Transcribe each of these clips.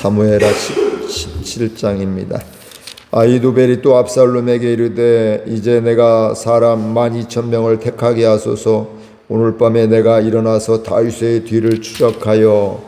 사무엘하 17장입니다. 아히도벨이 또 압살롬에게 이르되 이제 내가 사람 12,000명을 택하게 하소서. 오늘 밤에 내가 일어나서 다윗의 뒤를 추적하여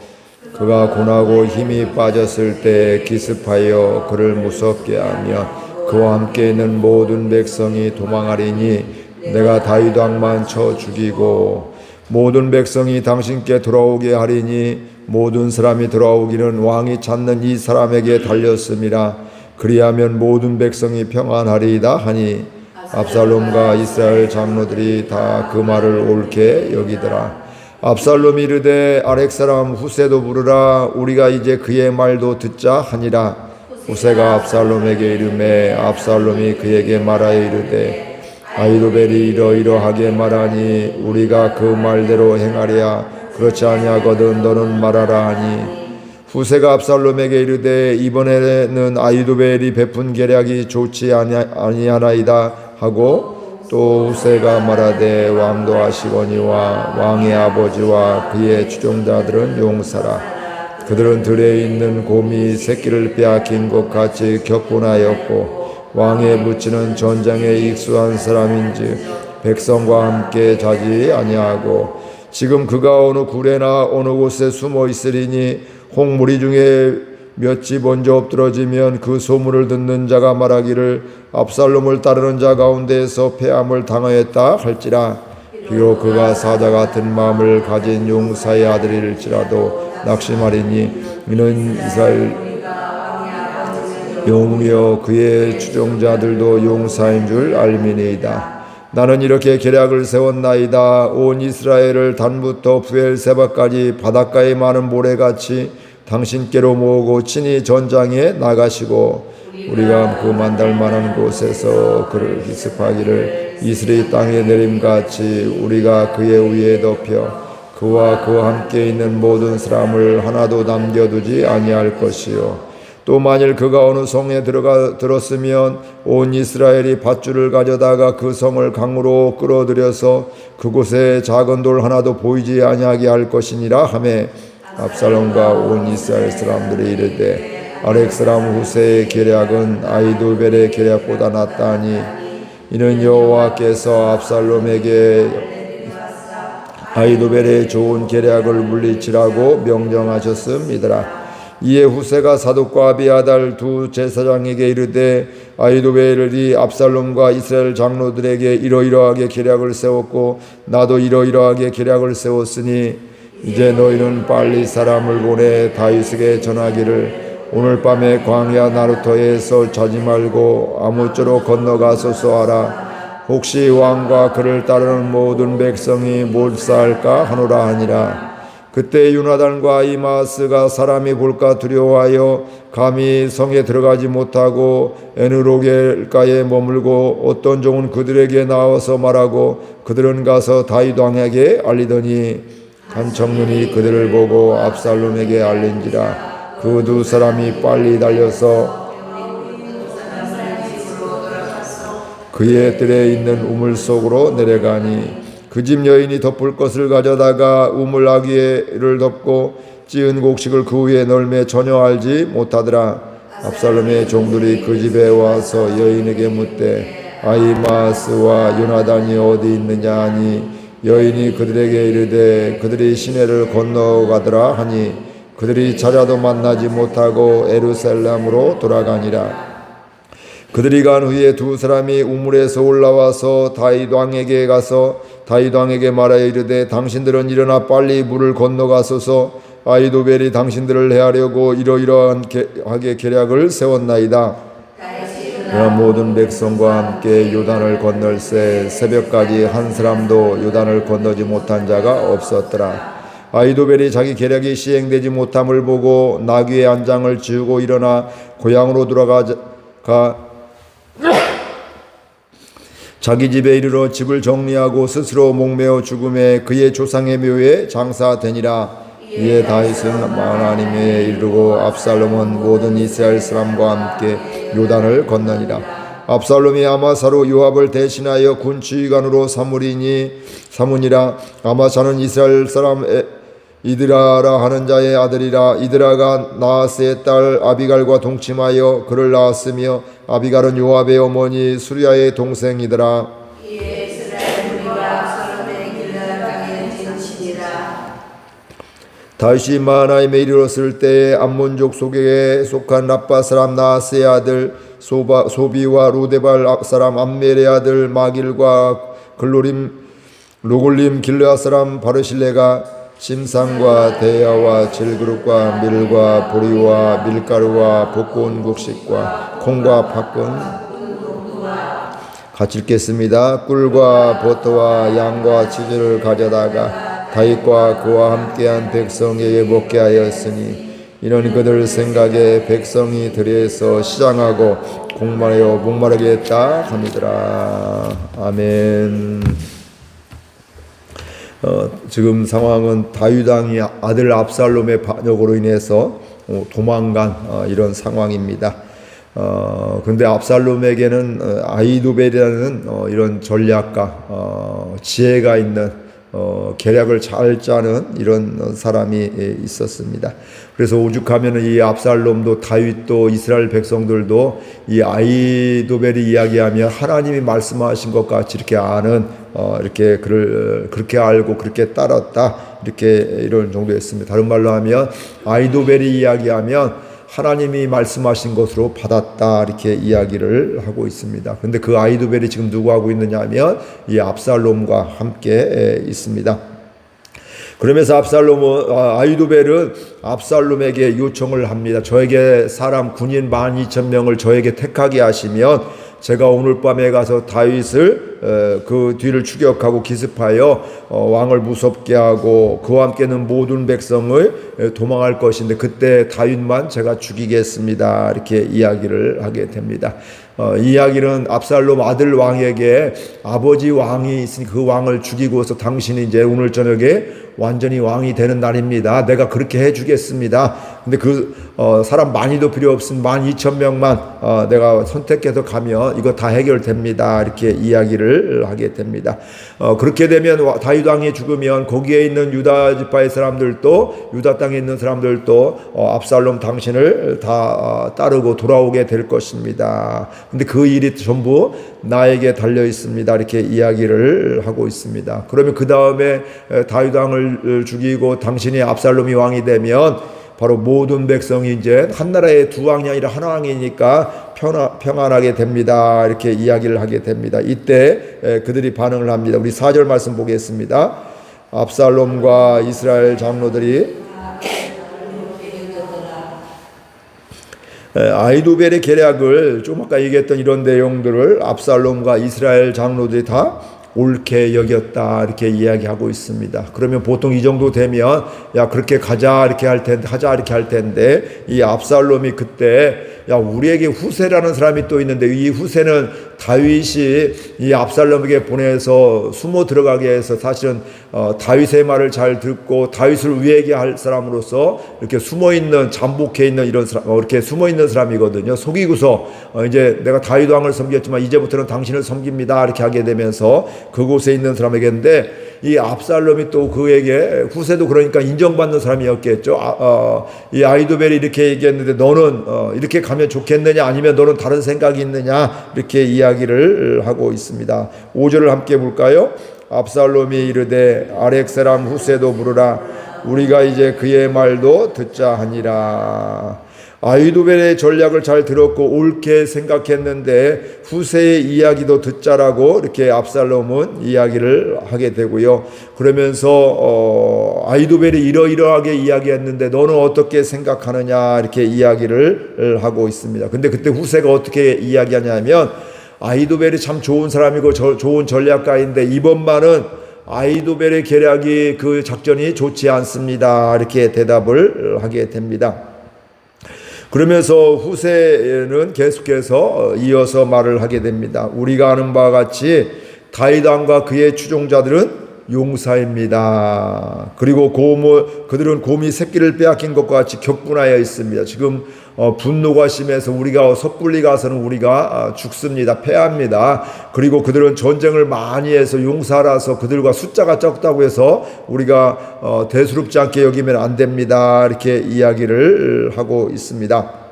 그가 고나고 힘이 빠졌을 때 기습하여 그를 무섭게 하며 그와 함께 있는 모든 백성이 도망하리니 내가 다윗 왕만 쳐 죽이고 모든 백성이 당신께 돌아오게 하리니 모든 사람이 돌아오기는 왕이 찾는 이 사람에게 달렸음이라. 그리하면 모든 백성이 평안하리이다 하니 압살롬과 이스라엘 장로들이 다 그 말을 옳게 여기더라. 압살롬이 이르되 아렉 사람 후세도 부르라. 우리가 이제 그의 말도 듣자 하니라. 후세가 압살롬에게 이르매 압살롬이 그에게 말하여 이르되 아히도벨이 이러이러하게 말하니 우리가 그 말대로 행하랴. 그렇지 아니하거든 너는 말하라 하니 후세가 압살롬에게 이르되 이번에는 아히도벨이 베푼 계략이 좋지 아니하나이다 하고 또 후세가 말하되 왕도 하시거니와 왕의 아버지와 그의 추종자들은 용사라. 그들은 들에 있는 곰이 새끼를 빼앗긴 것 같이 격분하였고 왕에 붙이는 전장에 익수한 사람인지 백성과 함께 자지 아니하고 지금 그가 어느 굴에나 어느 곳에 숨어 있으리니 홍무리 중에 몇 집 먼저 엎드러지면 그 소문을 듣는 자가 말하기를 압살롬을 따르는 자 가운데에서 패함을 당하였다 할지라. 비록 그가 사자 같은 마음을 가진 용사의 아들일지라도 낙심하리니 이는 이스라엘 영웅이여 그의 추종자들도 용사인 줄 알미니이다. 나는 이렇게 계략을 세웠나이다. 온 이스라엘을 단부터 부엘세바까지 바닷가에 많은 모래같이 당신께로 모으고 친히 전장에 나가시고 우리가 그 만날 만한 곳에서 그를 기습하기를 이스라엘 땅에 내림같이 우리가 그의 위에 덮여 그와 그와 함께 있는 모든 사람을 하나도 남겨두지 아니할 것이요. 또 만일 그가 어느 성에 들었으면 온 이스라엘이 밧줄을 가져다가 그 성을 강으로 끌어들여서 그곳에 작은 돌 하나도 보이지 아니하게 할 것이니라 하매 압살롬과 온 이스라엘 사람들이 이르되 아렉 사람 후세의 계략은 아히도벨의 계략보다 낫다니 이는 여호와께서 압살롬에게 아히도벨의 좋은 계략을 물리치라고 명령하셨음이더라. 이에 후세가 사독과 아비아달 두 제사장에게 이르되 아히도벨이 압살롬과 이스라엘 장로들에게 이러이러하게 계략을 세웠고 나도 이러이러하게 계략을 세웠으니 이제 너희는 빨리 사람을 보내 다윗에게 전하기를 오늘 밤에 광야 나루터에서 자지 말고 아무쪼록 건너가소서 하라. 혹시 왕과 그를 따르는 모든 백성이 몰사할까 하노라 하니라. 그때 요나단과 아히마아스가 사람이 볼까 두려워하여 감히 성에 들어가지 못하고 에누로겔가에 머물고 어떤 종은 그들에게 나와서 말하고 그들은 가서 다윗 왕에게 알리더니 한 청년이 그들을 보고 압살롬에게 알린지라. 그 두 사람이 빨리 달려서 그의 뜰에 있는 우물 속으로 내려가니 그 집 여인이 덮을 것을 가져다가 우물 아귀를 덮고 찌은 곡식을 그 위에 널매 전혀 알지 못하더라. 압살롬의 종들이 그 집에 와서 여인에게 묻되 아히마아스와 요나단이 어디 있느냐 하니 여인이 그들에게 이르되 그들이 시내를 건너가더라 하니 그들이 찾아도 만나지 못하고 예루살렘으로 돌아가니라. 그들이 간 후에 두 사람이 우물에서 올라와서 다윗 왕에게 가서 다윗 왕에게 말하여 이르되 당신들은 일어나 빨리 물을 건너가소서. 아히도벨이 당신들을 해하려고 이러이러하게 계략을 세웠나이다. 그러나 모든 백성과 함께 요단을 건널새 새벽까지 한 사람도 요단을 건너지 못한 자가 없었더라. 아히도벨이 자기 계략이 시행되지 못함을 보고 나귀의 안장을 지우고 일어나 고향으로 돌아가 자기 집에 이르러 집을 정리하고 스스로 목매어 죽음에 그의 조상의 묘에 장사되니라. 이에 다윗은 마하나임에 이르고 압살롬은 모든 이스라엘 사람과 함께 요단을 건너니라. 압살롬이 아마사로 요압을 대신하여 군치관으로 삼으니라. 아마사는 이스라엘 사람 이드라라 하는 자의 아들이라. 이드라가 나하스의 딸 아비갈과 동침하여 그를 낳았으며 아비갈은 요압의 어머니 수리아의 동생이더라. 이에 이스라엘 무리가 압살롬의 길르앗 땅에 진치니라. 다윗이 마하나임에 이르렀을 때에 암몬족 속에 속한 라빠 사람 나하스의 아들 소비와 로데발 사람 암멜의 아들 마길과 로골림 길르앗 사람 바르실레가 심상과 대야와 질그릇과 밀과 보리와 밀가루와 볶은 곡식과 콩과 팥은 같이 읽겠습니다. 꿀과 버터와 양과 치즈를 가져다가 다윗과 그와 함께한 백성에게 먹게 하였으니 이는 그들 생각에 백성이 들에서 시장하고 공말하여 목마르게 했다 함이더라. 아멘. 지금 상황은 다윗 왕이 아들 압살롬의 반역으로 인해서 도망간 이런 상황입니다. 근데 압살롬에게는 아히도벨이라는 이런 전략가 지혜가 있는 계략을 잘 짜는 이런 사람이 있었습니다. 그래서 오죽하면 이 압살롬도 다윗도 이스라엘 백성들도 이 아히도벨이 이야기하면 하나님이 말씀하신 것 같이 이렇게 아는 이렇게 그렇게 알고 그렇게 따랐다 이렇게 이런 정도였습니다. 다른 말로 하면 아히도벨이 이야기하면 하나님이 말씀하신 것으로 받았다 이렇게 이야기를 하고 있습니다. 그런데 그 아히도벨이 지금 누구 하고 있느냐 하면 이 압살롬과 함께 있습니다. 그러면서 아히도벨은 압살롬에게 요청을 합니다. 저에게 사람 군인 12,000명을 저에게 택하게 하시면 제가 오늘 밤에 가서 다윗을 그 뒤를 추격하고 기습하여 왕을 무섭게 하고 그와 함께는 모든 백성을 도망할 것인데 그때 다윗만 제가 죽이겠습니다. 이렇게 이야기를 하게 됩니다. 이 이야기는 압살롬 아들 왕에게 아버지 왕이 있으니 그 왕을 죽이고서 당신이 이제 오늘 저녁에 완전히 왕이 되는 날입니다. 내가 그렇게 해주겠습니다. 근데 그 사람 많이도 필요 없음 12,000명만 내가 선택해서 가면 이거 다 해결됩니다. 이렇게 이야기를 하게 됩니다. 그렇게 되면 다윗 왕이 죽으면 거기에 있는 유다 지파의 사람들도 유다 땅에 있는 사람들도 압살롬 당신을 다 따르고 돌아오게 될 것입니다. 근데 그 일이 전부 나에게 달려 있습니다. 이렇게 이야기를 하고 있습니다. 그러면 그 다음에 다윗 왕을 죽이고 당신이 압살롬이 왕이 되면 바로 모든 백성이 이제 한 나라의 두 왕이 아니라 한 왕이니까 평안하게 됩니다. 이렇게 이야기를 하게 됩니다. 이때 그들이 반응을 합니다. 우리 4절 말씀 보겠습니다. 압살롬과 이스라엘 장로들이 아히도벨의 계략을 좀 아까 얘기했던 이런 내용들을 압살롬과 이스라엘 장로들이 다 옳게 여겼다 이렇게 이야기하고 있습니다. 그러면 보통 이 정도 되면 야 그렇게 가자 이렇게 할 텐데 하자 이렇게 할 텐데 이 압살롬이 그때 야 우리에게 후세라는 사람이 또 있는데 이 후세는 다윗이 이 압살롬에게 보내서 숨어 들어가게 해서 사실은 다윗의 말을 잘 듣고 다윗을 위하게 할 사람으로서 이렇게 숨어 있는 잠복해 있는 이런 사람 이렇게 숨어 있는 사람이거든요. 속이고서 이제 내가 다윗 왕을 섬겼지만 이제부터는 당신을 섬깁니다 이렇게 하게 되면서 그곳에 있는 사람에게인데 이 압살롬이 또 그에게 후세도 그러니까 인정받는 사람이었겠죠. 이 아히도벨이 이렇게 얘기했는데 너는 이렇게 가면 좋겠느냐 아니면 너는 다른 생각이 있느냐 이렇게 이야기를 하고 있습니다. 5절을 함께 볼까요? 압살롬이 이르되 아렉 사람 후세도 부르라 우리가 이제 그의 말도 듣자 하니라. 아히도벨의 전략을 잘 들었고 옳게 생각했는데 후세의 이야기도 듣자라고 이렇게 압살롬은 이야기를 하게 되고요. 그러면서 아히도벨이 이러이러하게 이야기했는데 너는 어떻게 생각하느냐 이렇게 이야기를 하고 있습니다. 근데 그때 후세가 어떻게 이야기하냐면 아히도벨이 참 좋은 사람이고 좋은 전략가인데 이번만은 아히도벨의 계략이 그 작전이 좋지 않습니다. 이렇게 대답을 하게 됩니다. 그러면서 후세는 계속해서 이어서 말을 하게 됩니다. 우리가 아는 바와 같이 다윗 왕과 그의 추종자들은 용사입니다. 그리고 그들은 곰이 새끼를 빼앗긴 것과 같이 격분하여 있습니다. 지금 분노가 심해서 우리가 섣불리 가서는 우리가 죽습니다. 패합니다. 그리고 그들은 전쟁을 많이 해서 용사라서 그들과 숫자가 적다고 해서 우리가 대수롭지 않게 여기면 안 됩니다. 이렇게 이야기를 하고 있습니다.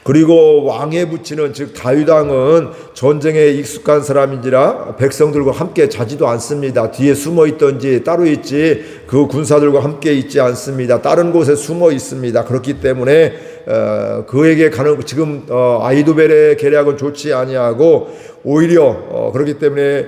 그리고 왕에 붙이는 즉 다윗 왕은 전쟁에 익숙한 사람인지라 백성들과 함께 자지도 않습니다. 뒤에 숨어 있든지 따로 있지 그 군사들과 함께 있지 않습니다. 다른 곳에 숨어 있습니다. 그렇기 때문에 그에게 가는 지금 아히도벨의 계략은 좋지 아니하고 오히려 그렇기 때문에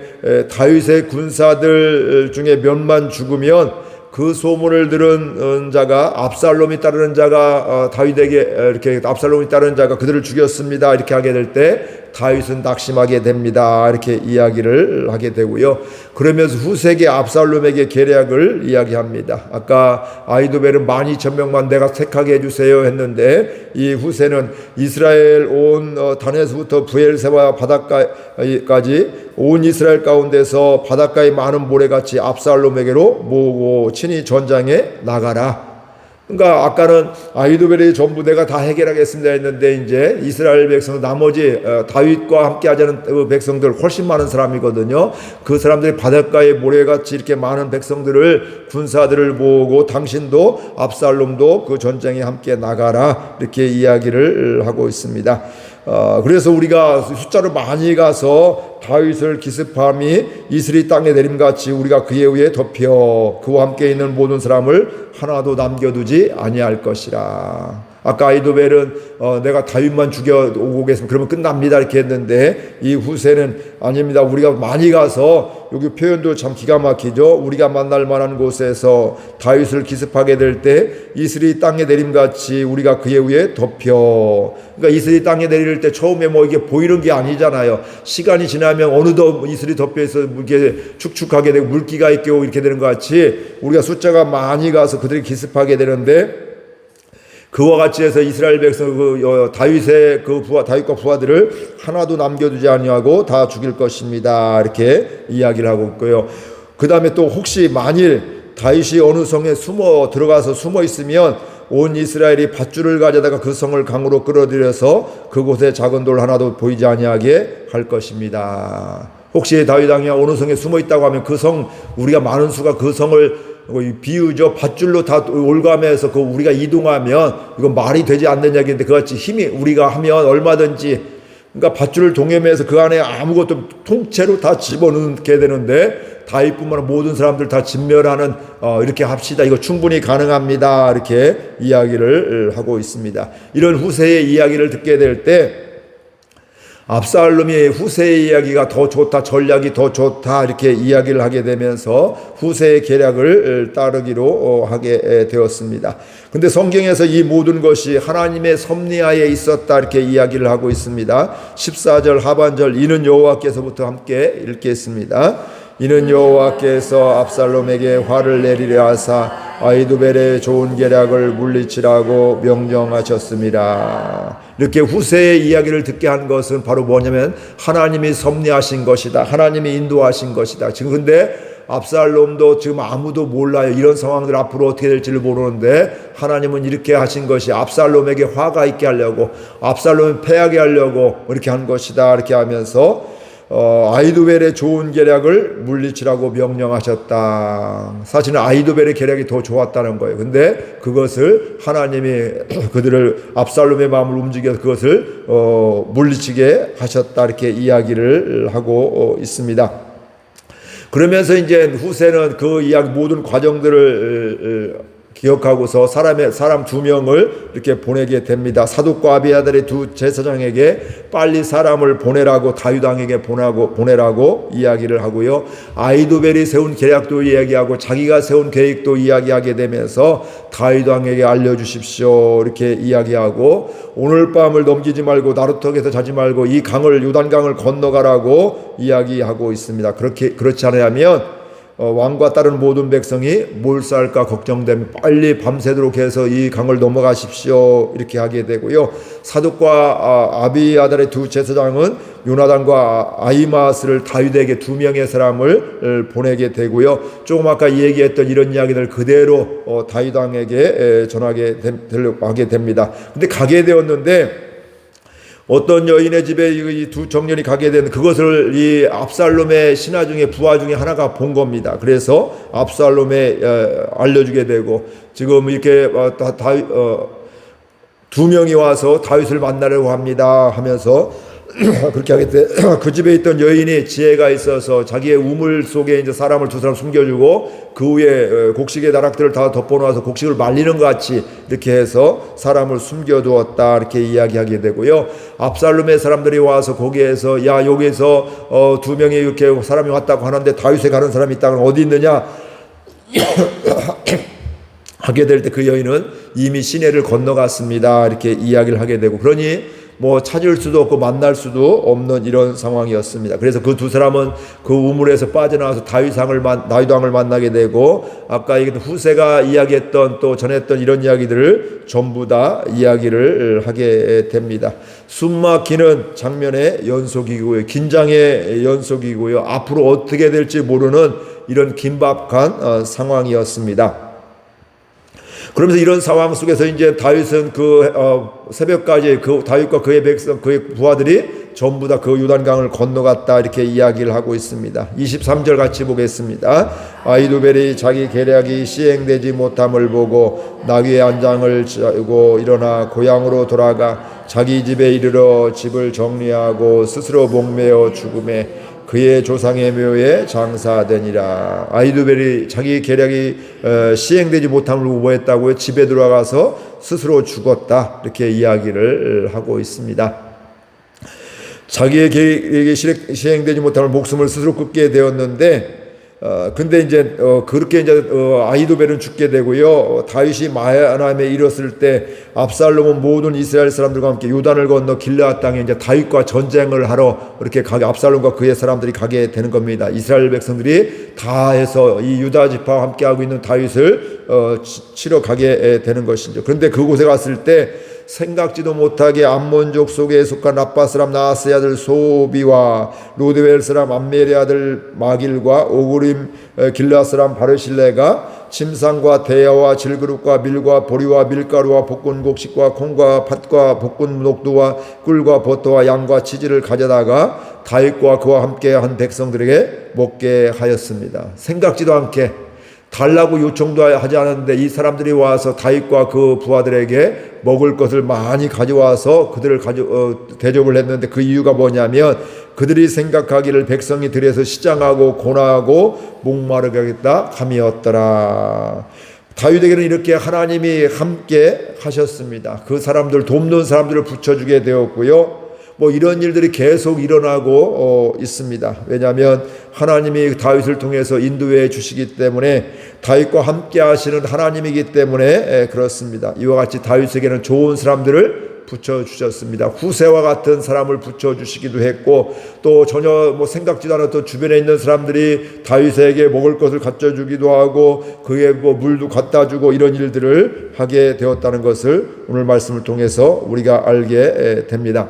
다윗의 군사들 중에 몇만 죽으면 그 소문을 들은 자가 압살롬이 따르는 자가 다윗에게 이렇게 압살롬이 따르는 자가 그들을 죽였습니다. 이렇게 하게 될 때 다윗은 낙심하게 됩니다. 이렇게 이야기를 하게 되고요. 그러면서 후세에게 압살롬에게 계략을 이야기합니다. 아까 아히도벨은 12,000명만 내가 택하게 해주세요 했는데 이 후세는 이스라엘 온 단에서부터 부엘세바 바닷가까지 온 이스라엘 가운데서 바닷가에 많은 모래같이 압살롬에게로 모으고 친히 전장에 나가라. 그러니까 아까는 아히도벨이 전부 내가 다 해결하겠습니다 했는데 이제 이스라엘 백성 나머지 다윗과 함께 하자는 그 백성들 훨씬 많은 사람이거든요. 그 사람들이 바닷가에 모래같이 이렇게 많은 백성들을 군사들을 모으고 당신도 압살롬도 그 전쟁에 함께 나가라 이렇게 이야기를 하고 있습니다. 그래서 우리가 숫자로 많이 가서 다윗을 기습함이 이슬이 땅에 내림같이 우리가 그의 위에 덮여 그와 함께 있는 모든 사람을 하나도 남겨두지 아니할 것이라. 아까 아히도벨은 내가 다윗만 죽여오고 오겠습니다. 그러면 끝납니다 이렇게 했는데 이 후세는 아닙니다. 우리가 많이 가서 여기 표현도 참 기가 막히죠. 우리가 만날 만한 곳에서 다윗을 기습하게 될 때 이슬이 땅에 내림같이 우리가 그의 위에 덮여. 그러니까 이슬이 땅에 내릴 때 처음에 뭐 이게 보이는 게 아니잖아요. 시간이 지나면 어느덧 이슬이 덮여서 이렇게 축축하게 되고 물기가 있고 이렇게 되는 것 같이 우리가 숫자가 많이 가서 그들이 기습하게 되는데 그와 같이 해서 이스라엘 백성 다윗의 다윗과 부하들을 하나도 남겨두지 아니하고 다 죽일 것입니다. 이렇게 이야기를 하고 있고요. 그 다음에 또 혹시 만일 다윗이 어느 성에 들어가서 숨어 있으면 온 이스라엘이 밧줄을 가져다가 그 성을 강으로 끌어들여서 그곳에 작은 돌 하나도 보이지 아니하게 할 것입니다. 혹시 다윗 왕이 어느 성에 숨어 있다고 하면 그 성 우리가 많은 수가 그 성을 비유죠. 밧줄로 다 올가매서 우리가 이동하면 이건 말이 되지 않는 얘기인데 그같이 힘이 우리가 하면 얼마든지 그러니까 밧줄을 동여매서 그 안에 아무것도 통째로 다 집어넣게 되는데 다윗뿐만 아니라 모든 사람들 다 진멸하는 이렇게 합시다. 이거 충분히 가능합니다. 이렇게 이야기를 하고 있습니다. 이런 후세의 이야기를 듣게 될 때 압살롬이 후세의 이야기가 더 좋다, 전략이 더 좋다 이렇게 이야기를 하게 되면서 후세의 계략을 따르기로 하게 되었습니다. 근데 성경에서 이 모든 것이 하나님의 섭리하에 있었다 이렇게 이야기를 하고 있습니다. 14절 하반절 이는 여호와께서부터 함께 읽겠습니다. 이는 여호와께서 압살롬에게 화를 내리려 하사 아히도벨의 좋은 계략을 물리치라고 명령하셨습니다. 이렇게 후세의 이야기를 듣게 한 것은 바로 뭐냐면 하나님이 섭리하신 것이다. 하나님이 인도하신 것이다. 지금 근데 압살롬도 지금 아무도 몰라요. 이런 상황들 앞으로 어떻게 될지를 모르는데 하나님은 이렇게 하신 것이 압살롬에게 화가 있게 하려고 압살롬을 패하게 하려고 이렇게 한 것이다. 이렇게 하면서 아히도벨의 좋은 계략을 물리치라고 명령하셨다. 사실은 아히도벨의 계략이 더 좋았다는 거예요. 근데 그것을 하나님이 그들을 압살롬의 마음을 움직여서 그것을 물리치게 하셨다. 이렇게 이야기를 하고 있습니다. 그러면서 이제 후세는 그 이야기 모든 과정들을 기억하고서 사람 2명을 이렇게 보내게 됩니다. 사독과 아비아달의 두 제사장에게 빨리 사람을 보내라고 다윗 왕에게 보내라고 이야기를 하고요. 아히도벨이 세운 계략도 이야기하고 자기가 세운 계획도 이야기하게 되면서 다윗 왕에게 알려주십시오 이렇게 이야기하고 오늘 밤을 넘기지 말고 나루턱에서 자지 말고 이 요단강을 건너가라고 이야기하고 있습니다. 그렇지 않으면 왕과 따르는 모든 백성이 몰살까 걱정되면 빨리 밤새도록 해서 이 강을 넘어가십시오 이렇게 하게 되고요. 사독과 아비아달의 두 제사장은 요나단과 아히마스를 다윗에게 2명의 사람을 보내게 되고요. 조금 아까 얘기했던 이런 이야기들 그대로 다윗 왕에게 전하게 하게 됩니다. 근데 가게 되었는데 어떤 여인의 집에 이 두 청년이 가게 된 그것을 이 압살롬의 신하 중에 부하 중에 하나가 본 겁니다. 그래서 압살롬에 알려주게 되고 지금 이렇게 2명이 와서 다윗을 만나려고 합니다 하면서 그렇게 하겠대. 그 집에 있던 여인이 지혜가 있어서 자기의 우물 속에 이제 사람을 2사람 숨겨주고 그 위에 곡식의 나락들을 다 덮어놓아서 곡식을 말리는 것 같이 이렇게 해서 사람을 숨겨두었다 이렇게 이야기하게 되고요. 압살롬의 사람들이 와서 거기에서 야 여기서 2명이 이렇게 사람이 왔다고 하는데 다윗에 가는 사람이 있다고 어디 있느냐 하게 될 때 그 여인은 이미 시내를 건너갔습니다 이렇게 이야기를 하게 되고 그러니 뭐 찾을 수도 없고 만날 수도 없는 이런 상황이었습니다. 그래서 그 2사람은 그 우물에서 빠져나와서 다윗 왕을 만나게 되고 아까 얘기했던 후세가 이야기했던 또 전했던 이런 이야기들을 전부 다 이야기를 하게 됩니다. 숨막히는 장면의 연속이고요. 긴장의 연속이고요. 앞으로 어떻게 될지 모르는 이런 긴박한 상황이었습니다. 그러면서 이런 상황 속에서 이제 다윗은 새벽까지 다윗과 그의 백성, 그의 부하들이 전부 다 그 요단강을 건너갔다 이렇게 이야기를 하고 있습니다. 23절 같이 보겠습니다. 아히도벨이 자기 계략이 시행되지 못함을 보고 나귀의 안장을 짜고 일어나 고향으로 돌아가 자기 집에 이르러 집을 정리하고 스스로 목매어 죽음에 그의 조상의 묘에 장사되니라. 아히도벨이 자기 계략이 시행되지 못함을 우보했다고요. 집에 들어가서 스스로 죽었다 이렇게 이야기를 하고 있습니다. 자기의 계획이 시행되지 못함을 목숨을 스스로 끊게 되었는데 근데 이제 그렇게 이제 아히도벨은 죽게 되고요. 다윗이 마하나임에 이르렀을 때 압살롬은 모든 이스라엘 사람들과 함께 요단을 건너 길르앗 땅에 이제 다윗과 전쟁을 하러 이렇게 압살롬과 그의 사람들이 가게 되는 겁니다. 이스라엘 백성들이 다 해서 이 유다 지파와 함께 하고 있는 다윗을 치러 가게 되는 것이죠. 그런데 그곳에 갔을 때 생각지도 못하게 암몬족 속에 속한 라빠 사람 나하스의 아들 소비와 로드웰 사람 암멜의 아들 마길과 오그림 길르앗 사람 바르실레가 침상과 대야와 질그릇과 밀과 보리와 밀가루와 볶은 곡식과 콩과 팥과 볶은 녹두와 꿀과 버터와 양과 치즈를 가져다가 다윗과 그와 함께 한 백성들에게 먹게 하였습니다. 생각지도 않게 달라고 요청도 하지 않았는데 이 사람들이 와서 다윗과 그 부하들에게 먹을 것을 많이 가져와서 그들을 대접을 했는데 그 이유가 뭐냐면 그들이 생각하기를 백성이 들에서 시장하고 고나하고 목마르게 하겠다 함이었더라. 다윗에게는 이렇게 하나님이 함께 하셨습니다. 그 사람들 돕는 사람들을 붙여주게 되었고요. 뭐 이런 일들이 계속 일어나고 있습니다. 왜냐하면 하나님이 다윗을 통해서 인도해 주시기 때문에 다윗과 함께 하시는 하나님이기 때문에 그렇습니다. 이와 같이 다윗에게는 좋은 사람들을 붙여주셨습니다. 후세와 같은 사람을 붙여주시기도 했고 또 전혀 뭐 생각지도 않았던 주변에 있는 사람들이 다윗에게 먹을 것을 갖다 주기도 하고 그에 뭐 물도 갖다 주고 이런 일들을 하게 되었다는 것을 오늘 말씀을 통해서 우리가 알게 됩니다.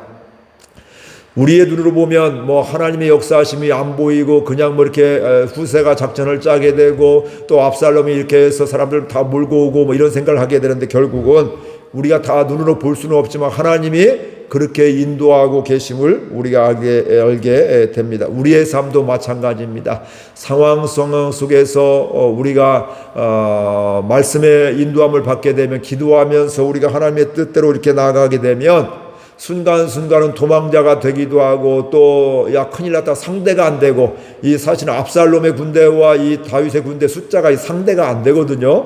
우리의 눈으로 보면 뭐 하나님의 역사하심이 안 보이고 그냥 뭐 이렇게 후세가 작전을 짜게 되고 또 압살롬이 이렇게 해서 사람들 다 몰고 오고 뭐 이런 생각을 하게 되는데 결국은 우리가 다 눈으로 볼 수는 없지만 하나님이 그렇게 인도하고 계심을 우리가 알게 됩니다. 우리의 삶도 마찬가지입니다. 상황 속에서 우리가 말씀의 인도함을 받게 되면 기도하면서 우리가 하나님의 뜻대로 이렇게 나아가게 되면 순간순간은 도망자가 되기도 하고 또 야 큰일 났다 상대가 안 되고 이 사실은 압살롬의 군대와 이 다윗의 군대 숫자가 상대가 안 되거든요.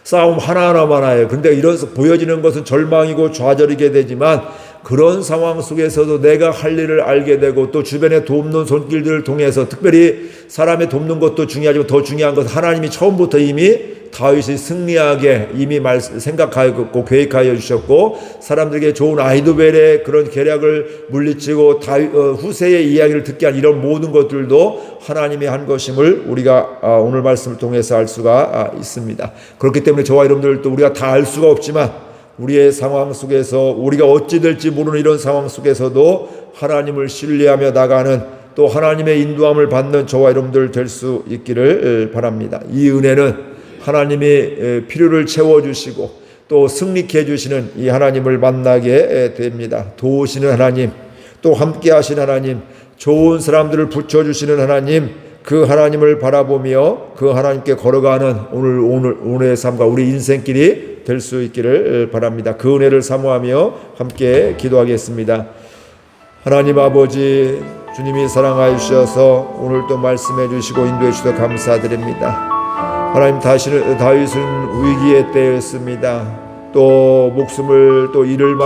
싸움 하나하나만 해요. 근데 이런 보여지는 것은 절망이고 좌절이게 되지만 그런 상황 속에서도 내가 할 일을 알게 되고 또 주변에 돕는 손길들을 통해서 특별히 사람의 돕는 것도 중요하지만 더 중요한 것은 하나님이 처음부터 이미 다윗이 승리하게 이미 생각하고 계획하여 주셨고 사람들에게 좋은 아히도벨의 그런 계략을 물리치고 후세의 이야기를 듣게 한 이런 모든 것들도 하나님이 한 것임을 우리가 오늘 말씀을 통해서 알 수가 있습니다. 그렇기 때문에 저와 여러분들도 우리가 다 알 수가 없지만 우리의 상황 속에서 우리가 어찌 될지 모르는 이런 상황 속에서도 하나님을 신뢰하며 나가는 또 하나님의 인도함을 받는 저와 여러분들 될 수 있기를 바랍니다. 이 은혜는 하나님이 필요를 채워주시고 또 승리케 해주시는 이 하나님을 만나게 됩니다. 도우시는 하나님, 또 함께 하신 하나님, 좋은 사람들을 붙여주시는 하나님, 그 하나님을 바라보며 그 하나님께 걸어가는 오늘의 삶과 우리 인생길이 될 수 있기를 바랍니다. 그 은혜를 사모하며 함께 기도하겠습니다. 하나님 아버지, 주님이 사랑하여 주셔서 오늘 또 말씀해 주시고 인도해 주셔서 감사드립니다. 하나님 다윗은 위기의 때였습니다. 또 목숨을 또 잃을